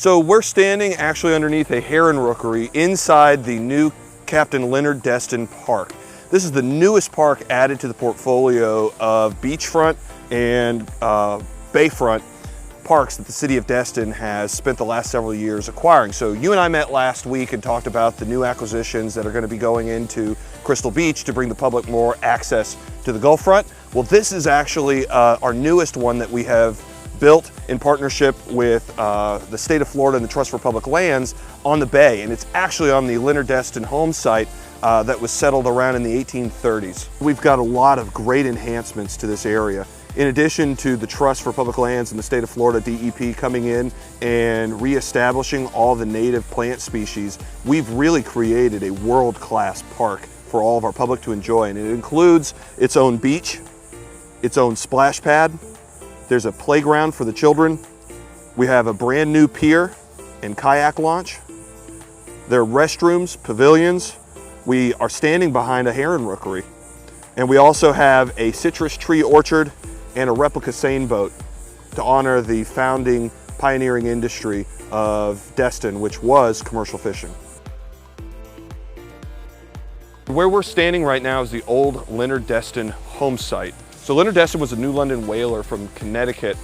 So we're standing actually underneath a heron rookery inside the new Captain Leonard Destin Park. This is the newest park added to the portfolio of beachfront and bayfront parks that the city of Destin has spent the last several years acquiring. So you and I met last week and talked about the new acquisitions that are going to be going into Crystal Beach to bring the public more access to the Gulf front. Well, this is actually our newest one that we have built in partnership with the state of Florida and the Trust for Public Lands on the bay. And it's actually on the Leonard Destin home site that was settled around in the 1830s. We've got a lot of great enhancements to this area. In addition to the Trust for Public Lands and the state of Florida DEP coming in and reestablishing all the native plant species, we've really created a world-class park for all of our public to enjoy. And it includes its own beach, its own splash pad. There's a playground for the children. We have a brand new pier and kayak launch. There are restrooms, pavilions. We are standing behind a heron rookery. And we also have a citrus tree orchard and a replica seine boat to honor the founding pioneering industry of Destin, which was commercial fishing. Where we're standing right now is the old Leonard Destin home site. So Leonard Destin was a New London whaler from Connecticut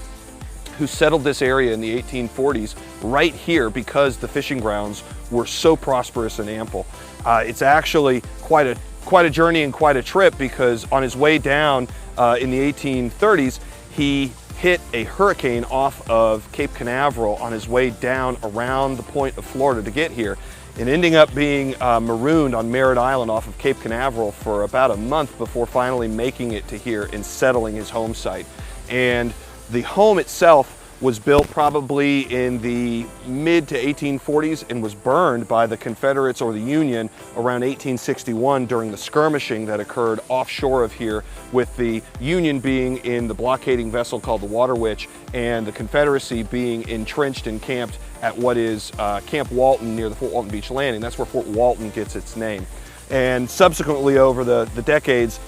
who settled this area in the 1840s right here because the fishing grounds were so prosperous and ample. It's actually quite a journey and quite a trip, because on his way down in the 1830s, he hit a hurricane off of Cape Canaveral on his way down around the point of Florida to get here, and ending up being marooned on Merritt Island off of Cape Canaveral for about a month before finally making it to here and settling his home site. And the home itself was built probably in the mid to 1840s and was burned by the Confederates or the Union around 1861 during the skirmishing that occurred offshore of here, with the Union being in the blockading vessel called the Water Witch and the Confederacy being entrenched and camped at what is Camp Walton near the Fort Walton Beach Landing. That's where Fort Walton gets its name. And subsequently over the decades,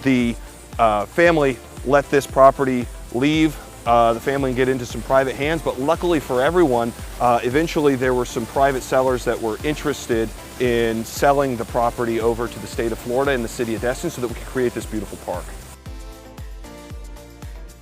the family let this property leave. The family can get into some private hands, but luckily for everyone, eventually there were some private sellers that were interested in selling the property over to the state of Florida and the city of Destin so that we could create this beautiful park.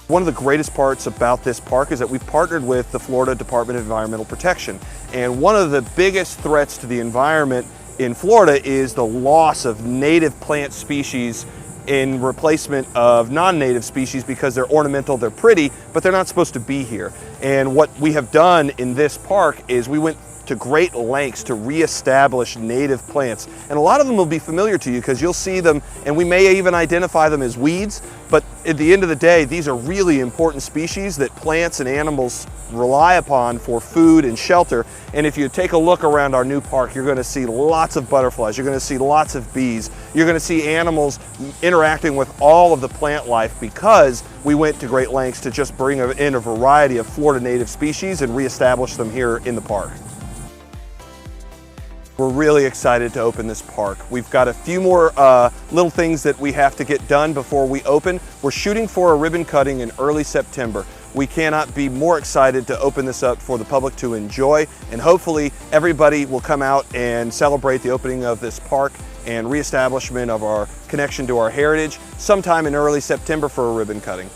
One of the greatest parts about this park is that we've partnered with the Florida Department of Environmental Protection. And one of the biggest threats to the environment in Florida is the loss of native plant species in replacement of non-native species, because they're ornamental, they're pretty, but they're not supposed to be here. And what we have done in this park is we went to great lengths to reestablish native plants. And a lot of them will be familiar to you because you'll see them, and we may even identify them as weeds, but at the end of the day, these are really important species that plants and animals rely upon for food and shelter. And if you take a look around our new park, you're going to see lots of butterflies, you're going to see lots of bees, you're going to see animals interacting with all of the plant life, because we went to great lengths to just bring in a variety of Florida native species and reestablish them here in the park. We're really excited to open this park. We've got a few more little things that we have to get done before we open. We're shooting for a ribbon cutting in early September. We cannot be more excited to open this up for the public to enjoy, and hopefully everybody will come out and celebrate the opening of this park and reestablishment of our connection to our heritage sometime in early September for a ribbon cutting.